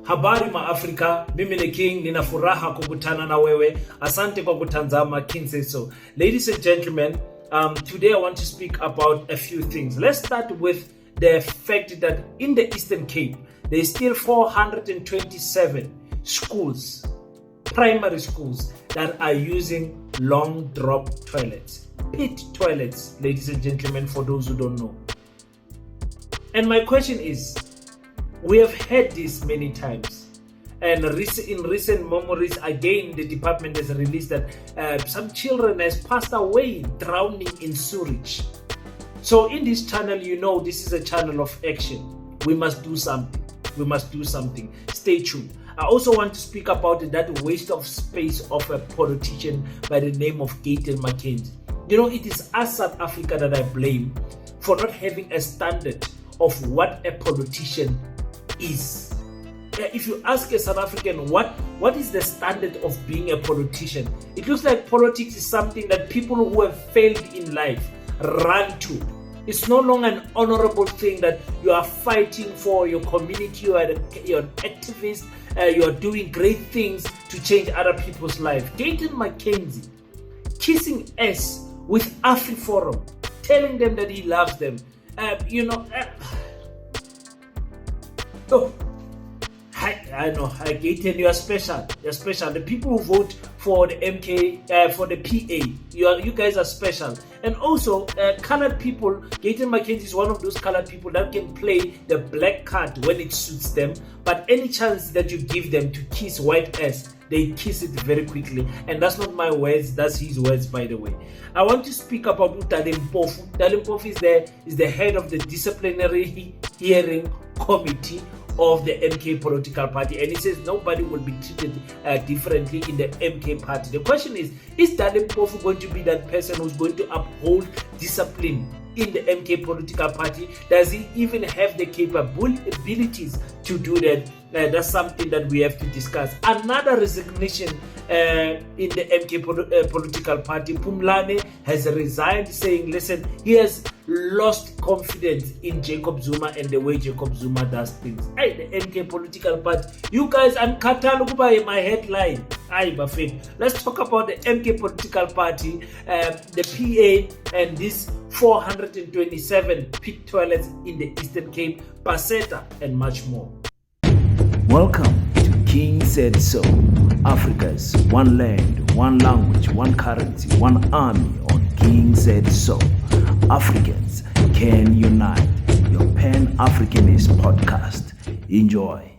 Habari ma Africa, mimi ni King, nina furaha kukutana na wewe. Asante kwa kutazama King Said So. Ladies and gentlemen, today I want to speak about a few things. Let's start with the fact that in the Eastern Cape, there is still 427 schools, primary schools, that are using long drop toilets, pit toilets, ladies and gentlemen, for those who don't know. And my question is, we have heard this many times, and in recent memories, again, the department has released that some children has passed away drowning in sewage. So in this channel, you know, this is a channel of action. We must do something. We must do something. Stay tuned. I also want to speak about that waste of space of a politician by the name of GAYTON Mckenzie. You know, it is us South Africa that I blame for not having a standard of what a politician is. If you ask a South African what is the standard of being a politician, it looks like politics is something that people who have failed in life run to. It's no longer an honorable thing that you are fighting for your community, you're an activist, you're doing great things to change other people's lives. GAYTON Mckenzie kissing ass with AfriForum, telling them that he loves them. I know, GAYTON, you are special. You're special. The people who vote for the for the PA, you guys are special. And also, colored people, GAYTON Mckenzie is one of those colored people that can play the black card when it suits them. But any chance that you give them to kiss white ass, they kiss it very quickly. And that's not my words, that's his words, by the way. I want to speak about Dali Mpofu. Dali Mpofu is the head of the disciplinary hearing committee of the MK political party, and he says nobody will be treated differently in the MK party. The question is Dali Mpofu going to be that person who's going to uphold discipline in the MK political party? Does he even have the capabilities to do that? That's something that we have to discuss. Another resignation in the MK political party. Pumlane has resigned, saying, listen, he has lost confidence in Jacob Zuma and the way Jacob Zuma does things. Hey, the MK political party, you guys, I'm Kataluba, my headline. Let's talk about the MK political party, the PA, and these 427 pit toilets in the Eastern Cape, PASETA, and much more. Welcome to King Said So, Africa's one land, one language, one currency, one army on King Said So. Africans can unite. Your Pan-Africanist podcast. Enjoy.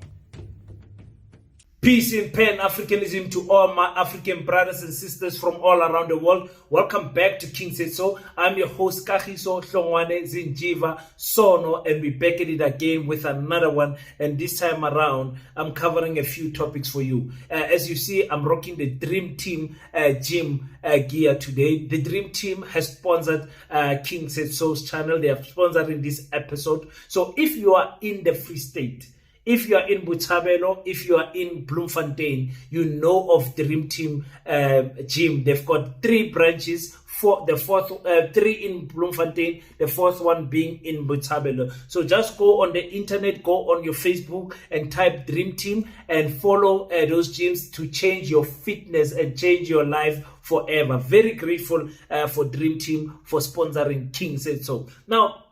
Peace in Pan-Africanism to all my African brothers and sisters from all around the world. Welcome back to King Said So. I'm your host, Kagiso Hlongwane Zinjiva Sono, and we're back at it again with another one. And this time around, I'm covering a few topics for you. As you see, I'm rocking the Dream Team gym gear today. The Dream Team has sponsored King Said So's channel. They are sponsoring this episode. So if you are in the Free State, if you are in Botshabelo, if you are in Bloemfontein, you know of Dream Team Gym. They've got 3 branches, three in Bloemfontein, the 4th one being in Botshabelo. So just go on the internet, go on your Facebook and type Dream Team and follow those gyms to change your fitness and change your life forever. Very grateful for Dream Team for sponsoring King Said So. Now,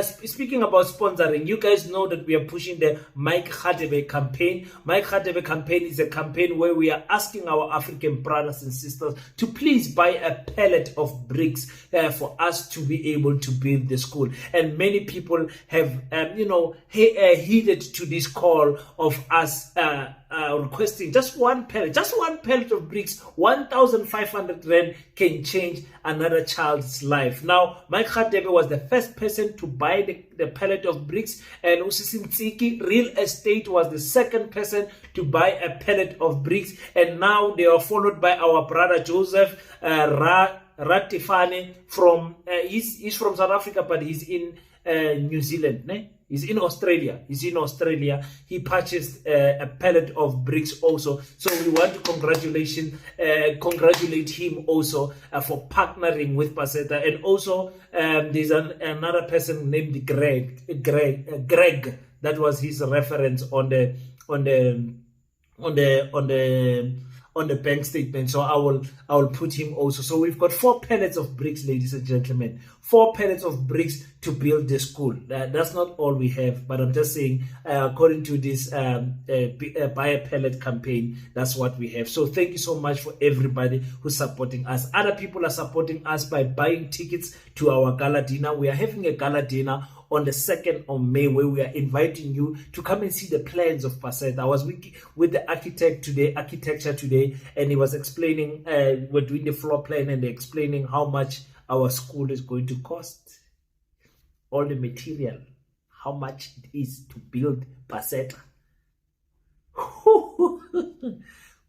speaking about sponsoring, you guys know that we are pushing the Mike Hadebe campaign. Mike Hadebe campaign is a campaign where we are asking our African brothers and sisters to please buy a pallet of bricks for us to be able to build the school. And many people have, heeded to this call of us requesting just one pallet of bricks. 1,500 rand can change another child's life. Now, Mike Hadebe was the first person to buy the pallet of bricks, and Usisi Real Estate was the second person to buy a pallet of bricks, and now they are followed by our brother Joseph Ratifane from he's from South Africa, but he's in New Zealand. Ne? He's in Australia. He purchased a pallet of bricks also. So we want to congratulate him also for partnering with PASETA. And also there's another person named Greg That was his reference on the bank statement. So I will put him also. So we've got 4 pallets of bricks, ladies and gentlemen. 4 pallets of bricks to build the school. That's not all we have, but I'm just saying, according to this buy a pallet campaign, that's what we have. So thank you so much for everybody who's supporting us. Other people are supporting us by buying tickets to our gala dinner. We are having a gala dinner on the 2nd of May, where we are inviting you to come and see the plans of PASETA. I was with the architecture today, and he was explaining, we're doing the floor plan, and they're explaining how much our school is going to cost. All the material, how much it is to build PASETA.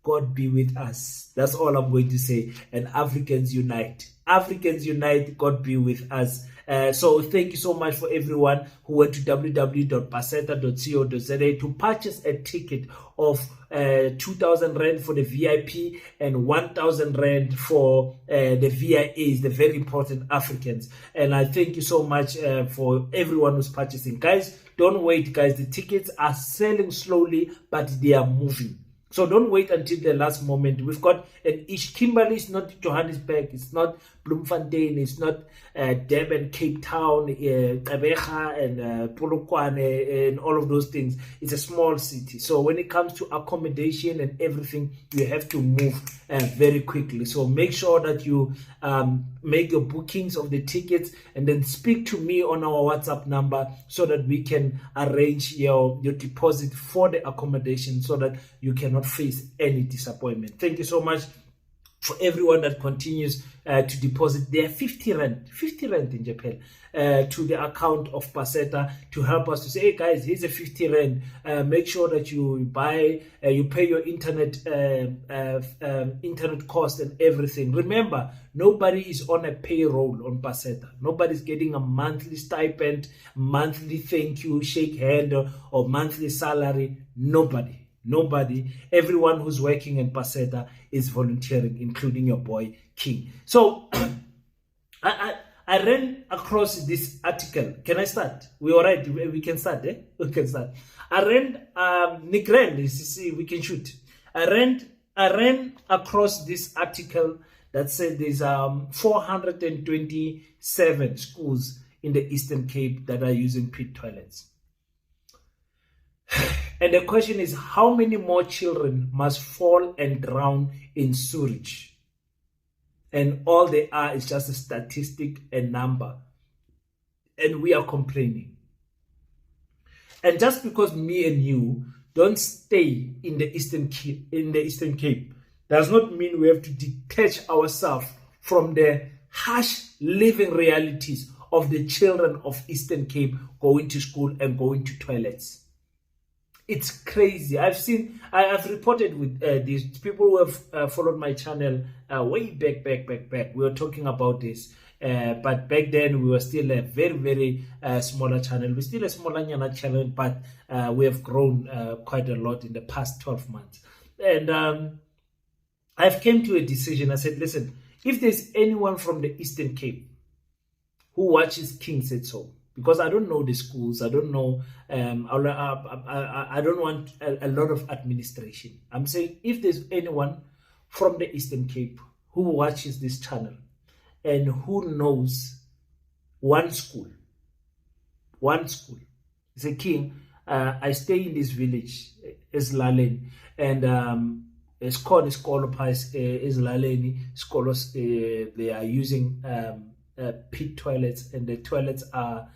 God be with us. That's all I'm going to say. And Africans unite. Africans unite. God be with us. So thank you so much for everyone who went to www.paseta.co.za to purchase a ticket of 2,000 Rand for the VIP and 1,000 Rand for the VIAs, the very important Africans. And I thank you so much for everyone who's purchasing. Guys, don't wait, guys. The tickets are selling slowly, but they are moving. So don't wait until the last moment. We've got an East Kimberley, it's not Johannesburg, it's not Bloemfontein, it's not Durban, Cape Town, Gqeberha and Polokwane and all of those things. It's a small city. So when it comes to accommodation and everything, you have to move very quickly. So make sure that you make your bookings of the tickets and then speak to me on our WhatsApp number so that we can arrange your deposit for the accommodation so that you cannot face any disappointment. Thank you so much for everyone that continues to deposit their 50 Rand in Japan to the account of PASETA to help us to say, hey guys, here's a 50 Rand. Make sure that you you pay your internet cost and everything. Remember, nobody is on a payroll on PASETA. Nobody's getting a monthly stipend, monthly thank you, shake hand, or monthly salary. Nobody. Everyone who's working in PASETA is volunteering, including your boy King. So I ran across this article. Can I start? We all right? We can start, eh? We can start. I ran Nick ran, we can shoot. I ran across this article that said there's 427 schools in the Eastern Cape that are using pit toilets. And the question is, how many more children must fall and drown in sewage? And all they are is just a statistic, a number. And we are complaining. And just because me and you don't stay in the Eastern Cape does not mean we have to detach ourselves from the harsh living realities of the children of Eastern Cape going to school and going to toilets. It's crazy. I've reported with these people who have followed my channel way back. We were talking about this, but back then we were still a very, very smaller channel. We're still a smaller channel, but we have grown quite a lot in the past 12 months. And I've came to a decision. I said, listen, if there's anyone from the Eastern Cape who watches King Said So, because I don't know the schools, I don't know, I don't want a lot of administration. I'm saying if there's anyone from the Eastern Cape who watches this channel and who knows one school, say, King, I stay in this village, Eslaleni, and it's called Eslaleni, scholars, they are using pit toilets, and the toilets are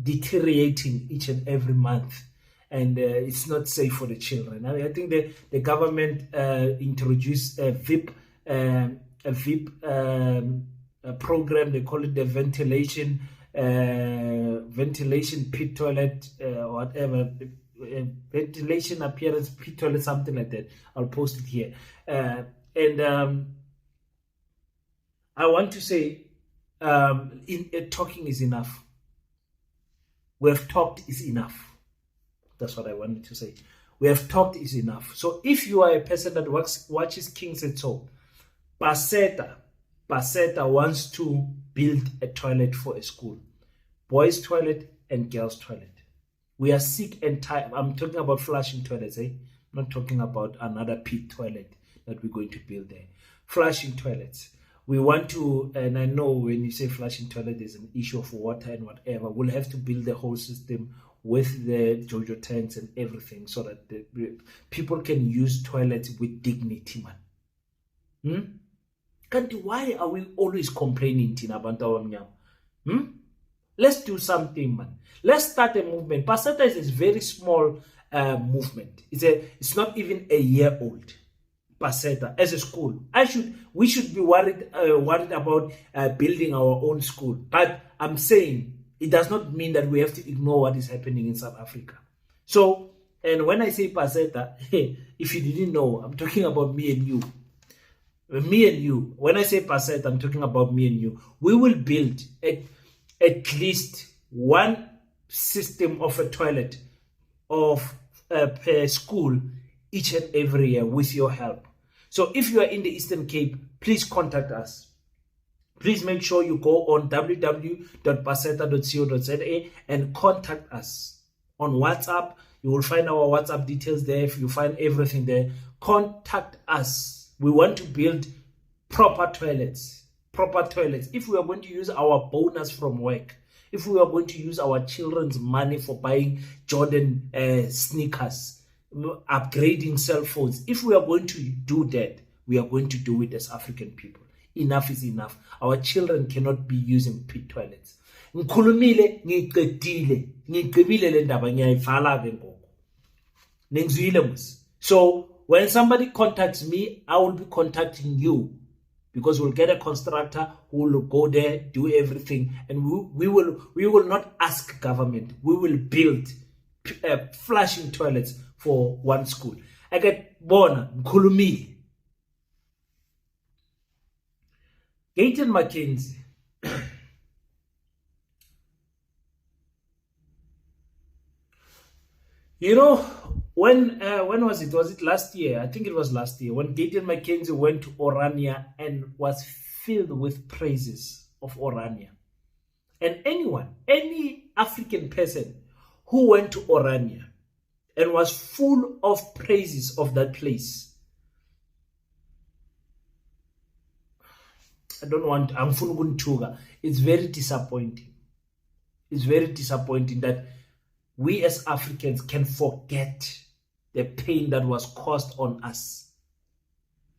deteriorating each and every month, and it's not safe for the children. I think the government introduced a VIP program. They call it the ventilation pit toilet, whatever, ventilation appearance pit toilet, something like that. I'll post it here. And I want to say, talking is enough. We have talked is enough. That's what I wanted to say. We have talked is enough. So if you are a person that watches King Said So, PASETA wants to build a toilet for a school. Boys' toilet and girls' toilet. We are sick and tired. I'm talking about flushing toilets, I'm not talking about another pit toilet that we're going to build there. Flushing toilets. We want to, and I know when you say flushing toilet, there's an issue of water and whatever. We'll have to build the whole system with the Jojo tanks and everything so that the people can use toilets with dignity, man. Why are we always complaining, Tina Bantu? Let's do something, man. Let's start a movement. PASETA is a very small movement. It's not even a year old. PASETA as a school. We should be worried about building our own school. But I'm saying it does not mean that we have to ignore what is happening in South Africa. So, and when I say PASETA, if you didn't know, I'm talking about me and you. Me and you. When I say PASETA, I'm talking about me and you. We will build at least one system of a toilet per school each and every year with your help. So if you are in the Eastern Cape, please contact us. Please make sure you go on www.paseta.co.za and contact us on WhatsApp. You will find our WhatsApp details there. If you find everything there, contact us. We want to build proper toilets. If we are going to use our bonus from work, if we are going to use our children's money for buying Jordan sneakers, upgrading cell phones, if we are going to do that, we are going to do it as African people. Enough is enough. Our children cannot be using pit toilets. Ngikhulumile, ngigqibile le ndaba ngiyayivala ke ngoku. Nengizwile mus. So when somebody contacts me, I will be contacting you, because we'll get a constructor who will go there, do everything, and we will not ask government. We will build flushing toilets for one school. I get bona Mkhulumile. GAYTON Mckenzie. You know, when was it? Was it last year? I think it was last year when GAYTON Mckenzie went to Orania and was filled with praises of Orania. And any African person who went to Orania and was full of praises of that place. It's very disappointing. It's very disappointing that we as Africans can forget the pain that was caused on us,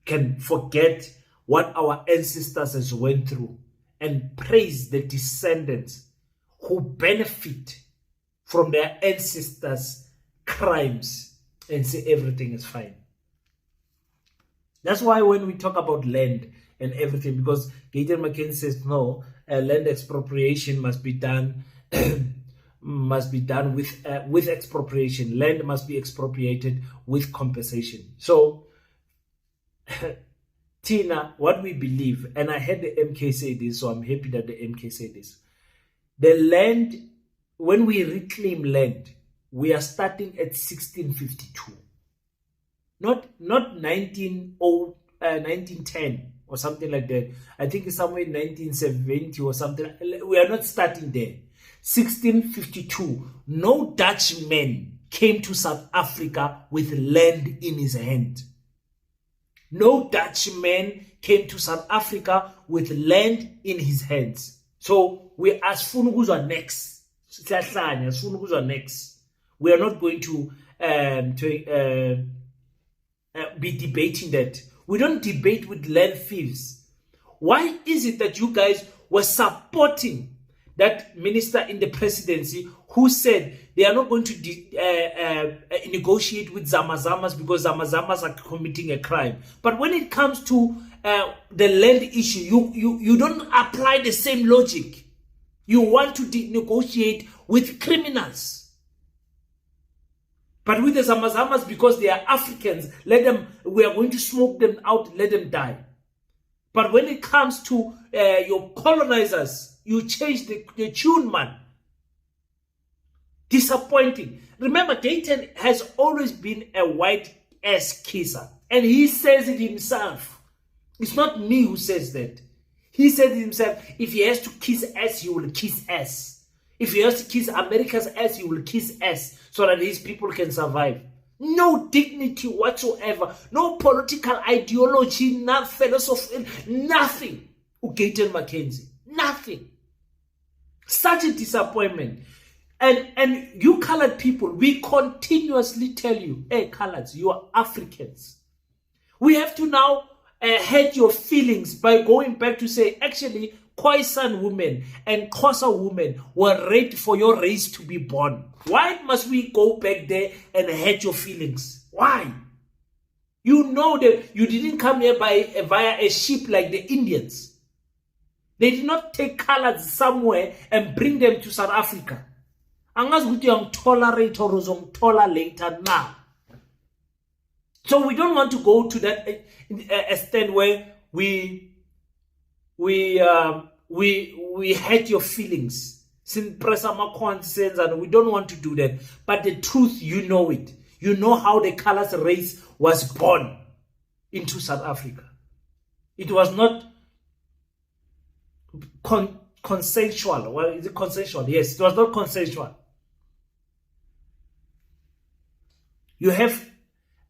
can forget what our ancestors has went through, and praise the descendants who benefit from their ancestors' crimes and say everything is fine. That's why when we talk about land and everything, because GAYTON Mckenzie says no, land expropriation must be done with expropriation. Land must be expropriated with compensation. So Tina, what we believe, and I heard the MK say this, so I'm happy that the MK say this. The land, when we reclaim land, we are starting at 1652. Not 1910 or something like that. I think it's somewhere in 1970 or something. We are not starting there. 1652. No Dutchman came to South Africa with land in his hand. No Dutchman came to South Africa with land in his hands. So we as Funuguzwa next. Next. We are not going to be debating that. We don't debate with land thieves. Why is it that you guys were supporting that minister in the presidency who said they are not going to negotiate with Zamazamas because Zamazamas are committing a crime? But when it comes to the land issue, you don't apply the same logic. You want to negotiate with criminals. But with the Zamazamas, because they are Africans, we are going to smoke them out, let them die. But when it comes to your colonizers, you change the tune, man. Disappointing. Remember, GAYTON has always been a white ass kisser. And he says it himself. It's not me who says that. He says it himself. If he has to kiss ass, he will kiss ass. If he has to kiss America's ass, he will kiss ass so that his people can survive. No dignity whatsoever. No political ideology, no philosophy, nothing. GAYTON Mckenzie. Nothing. Such a disappointment. And you colored people, we continuously tell you, hey, coloreds, you are Africans. We have to now hurt your feelings by going back to say, actually, Khoisan women and Xhosa women were raped for your race to be born. Why must we go back there and hurt your feelings? Why? You know that you didn't come here via a ship like the Indians. They did not take coloreds somewhere and bring them to South Africa. Angazi ukuthi uyangitolerate or uzongithola later now. So we don't want to go to that extent where we hurt your feelings. And we don't want to do that. But the truth, you know it. You know how the colors race was born into South Africa. It was not consensual. Well, is it consensual? Yes, it was not consensual. You have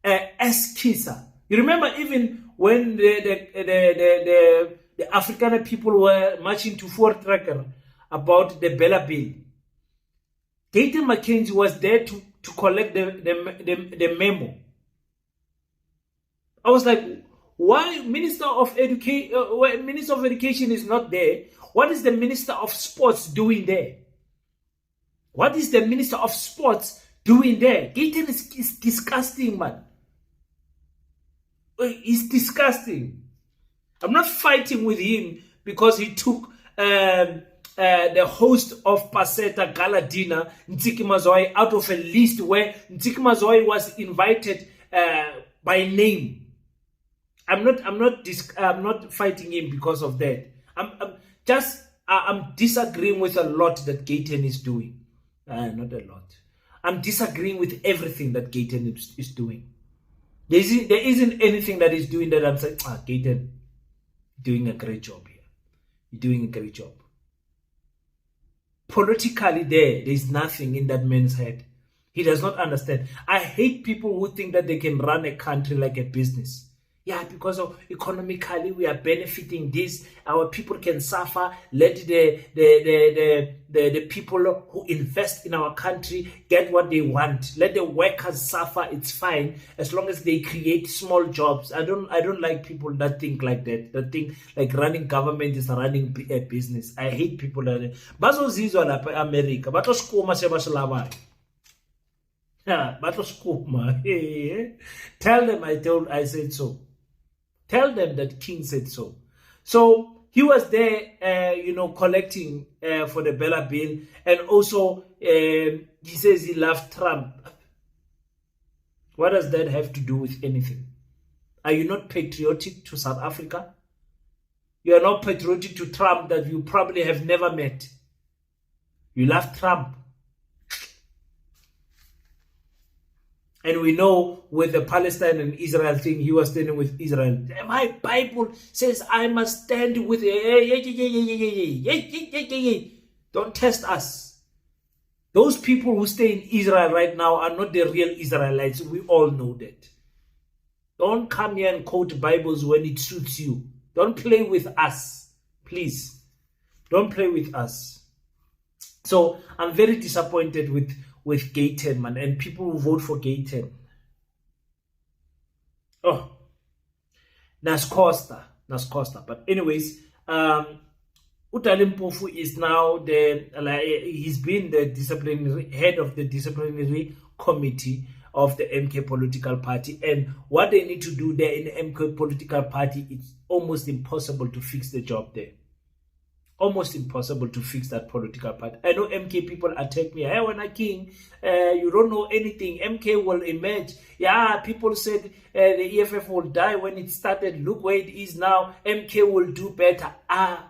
Eskisa. You remember even when the African people were marching to Fort Tracker about the Bella Bill. GAYTON Mckenzie was there to collect the memo. I was like, why Minister of Education is not there? What is the Minister of Sports doing there? What is the Minister of Sports doing there? GAYTON is disgusting, man. It's disgusting. I'm not fighting with him because he took the host of PASETA Gala Dinner, Ntiki Mazwai, out of a list where Ntiki Mazwai was invited by name. I'm not fighting him because of that. I'm disagreeing with a lot that GAYTON is doing. Not a lot. I'm disagreeing with everything that GAYTON is doing. There isn't anything that he's doing that I'm saying, GAYTON, doing a great job here. You're doing a great job. Politically there's nothing in that man's head. He does not understand. I hate people who think that they can run a country like a business. Yeah, because of economically we are benefiting this. Our people can suffer. Let the people who invest in our country get what they want. Let the workers suffer. It's fine as long as they create small jobs. I don't like people that think like that. That think like running government is running a business. I hate people that. Bazozizwa lapha America. Batoskuma sebashalabayo. Yeah, batoskuma. Tell them I said so. Tell them that King said so. So he was there, collecting for the Bella Bill. And also, he says he loved Trump. What does that have to do with anything? Are you not patriotic to South Africa? You are not patriotic to Trump that you probably have never met. You love Trump. And we know with the Palestine and Israel thing, he was standing with Israel. My Bible says I must stand with... Don't test us. Those people who stay in Israel right now are not the real Israelites. We all know that. Don't come here and quote Bibles when it suits you. Don't play with us. Please. Don't play with us. So I'm very disappointed with GAYTON, man, and people who vote for GAYTON. Oh, Nascosta. But anyways, Dali Mpofu is now he's been the head of the disciplinary committee of the MK political party, and what they need to do there in the MK political party, it's almost impossible to fix the job there. Almost impossible to fix that political party. I know MK people attack me. Hey, when I king, you don't know anything. MK will emerge. Yeah, people said the EFF will die when it started. Look where it is now. MK will do better. Yeah,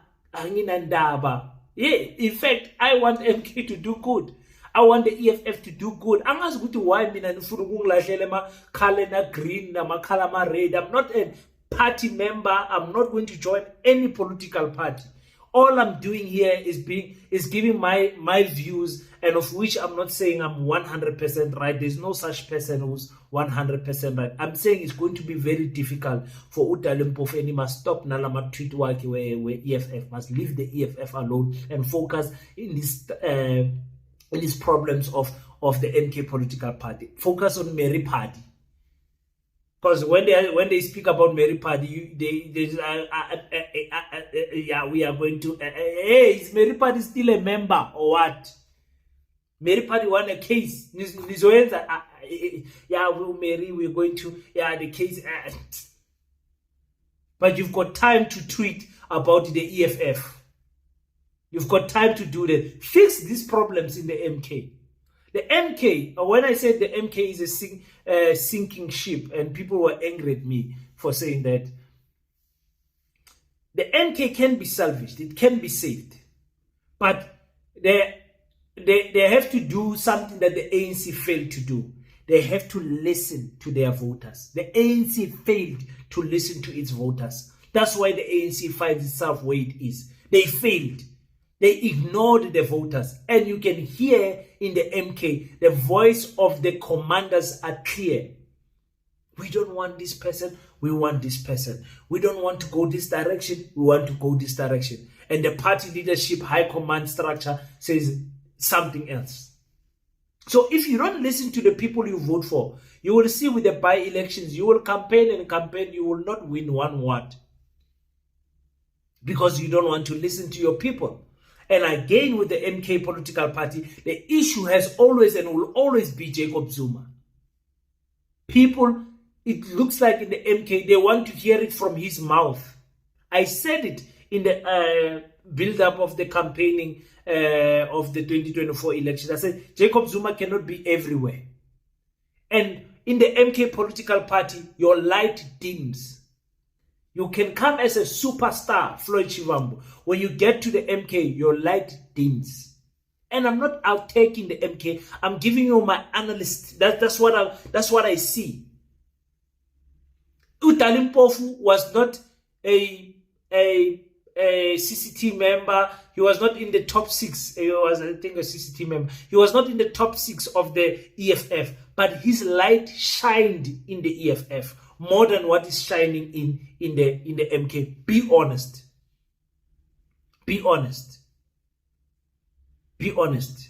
in fact, I want MK to do good. I want the EFF to do good. I'm not going to why me and Kalena green, Kalama red. I'm not a party member. I'm not going to join any political party. All I'm doing here is giving my views, and of which I'm not saying I'm 100% right. There's no such person who's 100% right. I'm saying it's going to be very difficult for Dali Mpofu, and he must stop Nalama tweet work where EFF must leave the EFF alone and focus in these problems of the MK political party. Focus on Mary Party. Because when they speak about Mary Party, we are going to. Hey, is Mary Party still a member or what? Mary Party won a case. Mary, we're going to the case. But you've got time to tweet about the EFF. You've got time to do that. Fix these problems in the MK. The MK, when I said the MK is a sinking ship, and people were angry at me for saying that, the MK can be salvaged, it can be saved, but they have to do something that the ANC failed to do. They have to listen to their voters. The ANC failed to listen to its voters. That's why the ANC finds itself where it is. They failed. They ignored the voters. And you can hear in the MK, the voice of the commanders are clear. We don't want this person, we want this person. We don't want to go this direction, we want to go this direction. And the party leadership, high command structure says something else. So if you don't listen to the people you vote for, you will see with the by-elections, you will campaign and campaign, you will not win one word. Because you don't want to listen to your people. And again, with the MK political party, the issue has always and will always be Jacob Zuma. People, it looks like in the MK, they want to hear it from his mouth. I said it in the build-up of the campaigning of the 2024 election. I said, Jacob Zuma cannot be everywhere. And in the MK political party, your light dims. You can come as a superstar, Floyd Shivambu. When you get to the MK, your light dims. And I'm not out taking the MK. I'm giving you my analyst. That's what I see. Dali Mpofu was not a CCT member. He was not in the top 6. He was, I think, a CCT member. He was not in the top 6 of the EFF. But his light shined in the EFF. More than what is shining in the MK. Be honest. Be honest. Be honest.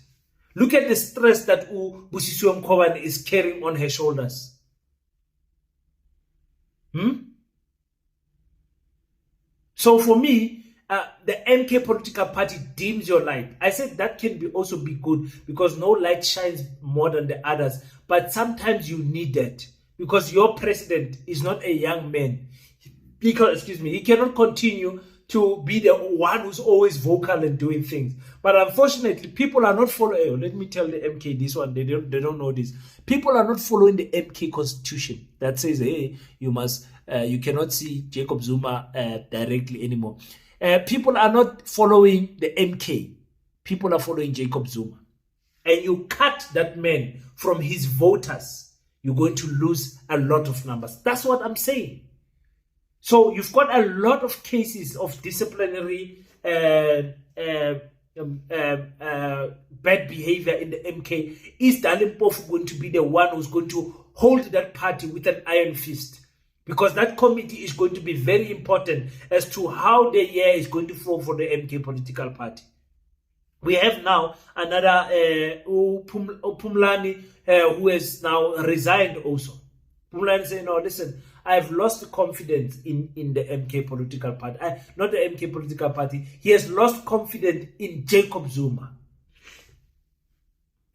Look at the stress that Busisiwe Mkhwebane is carrying on her shoulders. So for me, the MK political party dims your light. I said that can also be good because no light shines more than the others. But sometimes you need that. Because your president is not a young man. He cannot continue to be the one who's always vocal and doing things. But unfortunately, people are not following. Let me tell the MK this one. They don't know this. People are not following the MK constitution that says, hey, you cannot see Jacob Zuma directly anymore. People are not following the MK. People are following Jacob Zuma. And you cut that man from his voters, you're going to lose a lot of numbers. That's what I'm saying. So you've got a lot of cases of disciplinary bad behavior in the MK. Is Dali Mpofu going to be the one who's going to hold that party with an iron fist? Because that committee is going to be very important as to how the year is going to flow for the MK political party. We have now another Pumlani who has now resigned also. Pumlani saying, no, listen, I've lost confidence in the MK political party. Not the MK political party. He has lost confidence in Jacob Zuma.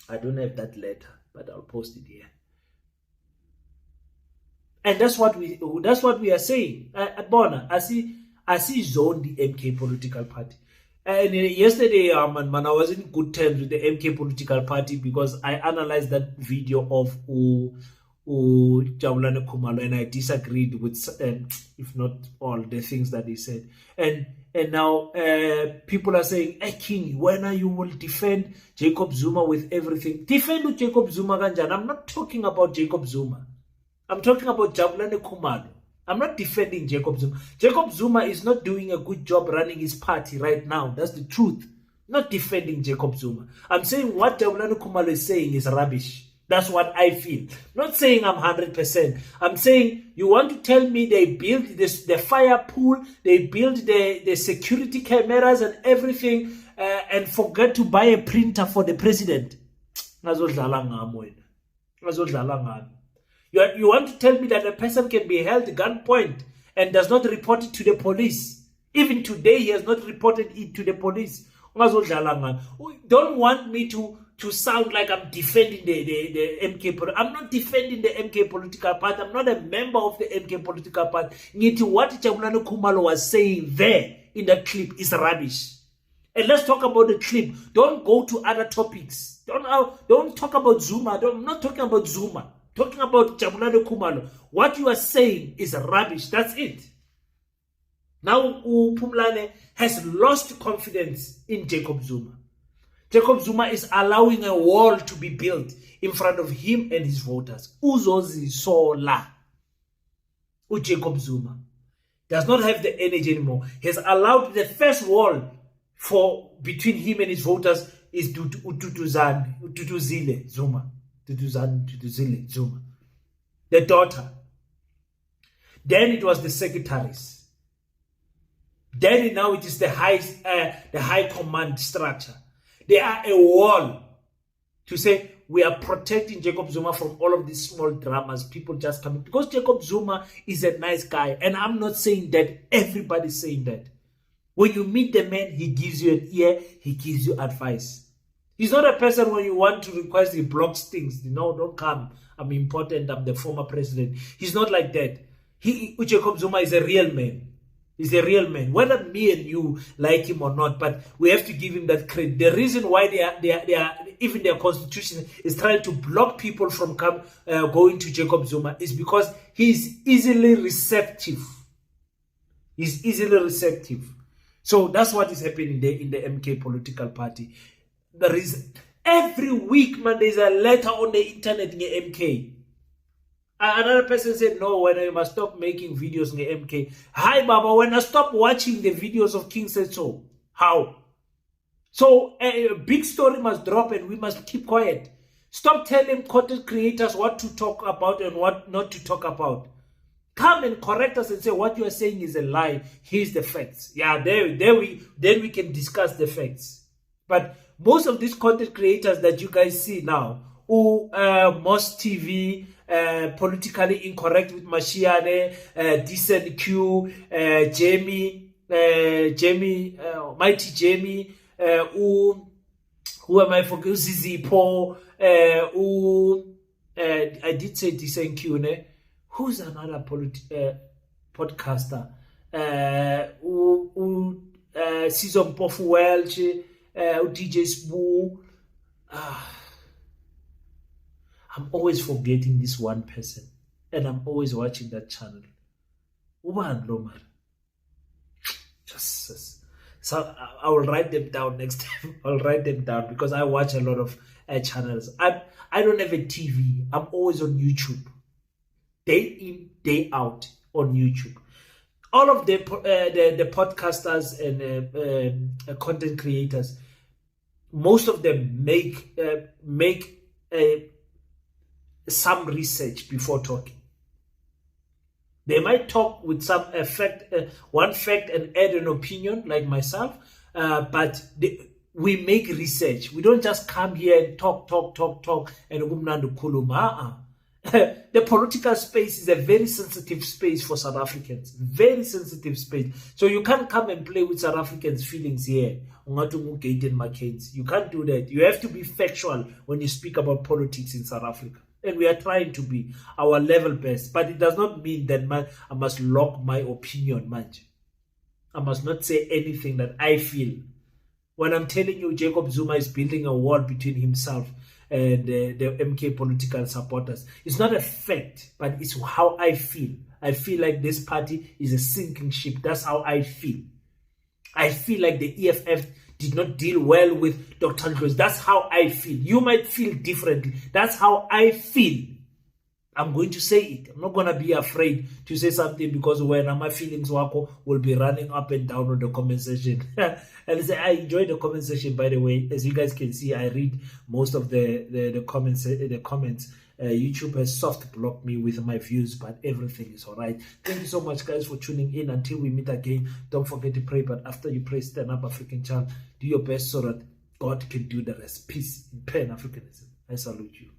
I don't have that letter, but I'll post it here. And that's what we are saying. Bona, I see zone the MK political party. And yesterday, I was in good terms with the MK political party because I analyzed that video of Jabulani Khumalo and I disagreed with, if not all, the things that he said. And now people are saying, hey King, when you will defend Jacob Zuma with everything? Defend Jacob Zuma ganjani? I'm not talking about Jacob Zuma. I'm talking about Jabulani Khumalo. I'm not defending Jacob Zuma. Jacob Zuma is not doing a good job running his party right now. That's the truth. Not defending Jacob Zuma. I'm saying what Jabulani Khumalo is saying is rubbish. That's what I feel. Not saying I'm 100%. I'm saying you want to tell me they built the fire pool, they built the security cameras and everything, and forget to buy a printer for the president. You want to tell me that a person can be held at gunpoint and does not report it to the police. Even today, he has not reported it to the police. Don't want me to sound like I'm defending the MK. I'm not defending the MK political party. I'm not a member of the MK political party. What Jabulani Khumalo was saying there in that clip is rubbish. And let's talk about the clip. Don't go to other topics. Don't talk about Zuma. I'm not talking about Zuma. Talking about Jabulani Khumalo. What you are saying is rubbish. That's it. Now Pumlane has lost confidence in Jacob Zuma. Jacob Zuma is allowing a wall to be built in front of him and his voters. Uzozi Sola. Jacob Zuma does not have the energy anymore. He has allowed the first wall between him and his voters is Tutuzile Zuma. Tutuzile Zuma. The daughter. Then it was the secretaries. Then now it is the high command structure. They are a wall to say we are protecting Jacob Zuma from all of these small dramas. People just coming because Jacob Zuma is a nice guy, and I'm not saying that. Everybody's saying that. When you meet the man, he gives you an ear, he gives you advice. He's not a person when you want to request, he blocks things. Don't come. I'm important. I'm the former president. He's not like that. Jacob Zuma is a real man. He's a real man. Whether me and you like him or not, but we have to give him that credit. The reason why they are even their constitution is trying to block people from going to Jacob Zuma is because he's easily receptive. He's easily receptive. So that's what is happening there in the MK political party. There is every week, man, there's a letter on the internet in the MK. Another person said, no, when I must stop making videos in the MK. Hi, Baba, when I stop watching the videos of King Said So. How? So a big story must drop and we must keep quiet. Stop telling content creators what to talk about and what not to talk about. Come and correct us and say what you are saying is a lie. Here's the facts. Yeah, then we can discuss the facts. But most of these content creators that you guys see now, Moss TV, politically incorrect with Mashiane, Decent Q, Jamie, Mighty Jamie, who am I forgetting? Zizi Paul, I did say Decent Q, ne? Who's another podcaster? Season Mpofu Welch, DJ Spoo. I'm always forgetting this one person, and I'm always watching that channel. So I will write them down next time. I'll write them down because I watch a lot of channels. I don't have a TV. I'm always on YouTube, day in, day out on YouTube. All of the podcasters and content creators, most of them make some research before talking. They might talk with some one fact and add an opinion like myself, but we make research. We don't just come here and talk and gumnando kuluma. The political space is a very sensitive space for South Africans. Very sensitive space. So you can't come and play with South Africans' feelings here. GAYTON Mckenzie. You can't do that. You have to be factual when you speak about politics in South Africa. And we are trying to be our level best. But it does not mean that I must lock my opinion, man. I must not say anything that I feel. When I'm telling you Jacob Zuma is building a wall between himself and the MK political supporters, it's not a fact, but it's how I feel. I feel like this party is a sinking ship. That's how I feel. I feel like the EFF did not deal well with Dr. Ndlozi. That's how I feel. You might feel differently. That's how I feel. I'm going to say it. I'm not going to be afraid to say something, because when my feelings wako will be running up and down on the comment section. And say, I enjoy the comment section, by the way. As you guys can see, I read most of the comments. YouTube has soft blocked me with my views, but everything is all right. Thank you so much, guys, for tuning in. Until we meet again, don't forget to pray. But after you pray, stand up, African child. Do your best so that God can do the rest. Peace in Pan-Africanism. I salute you.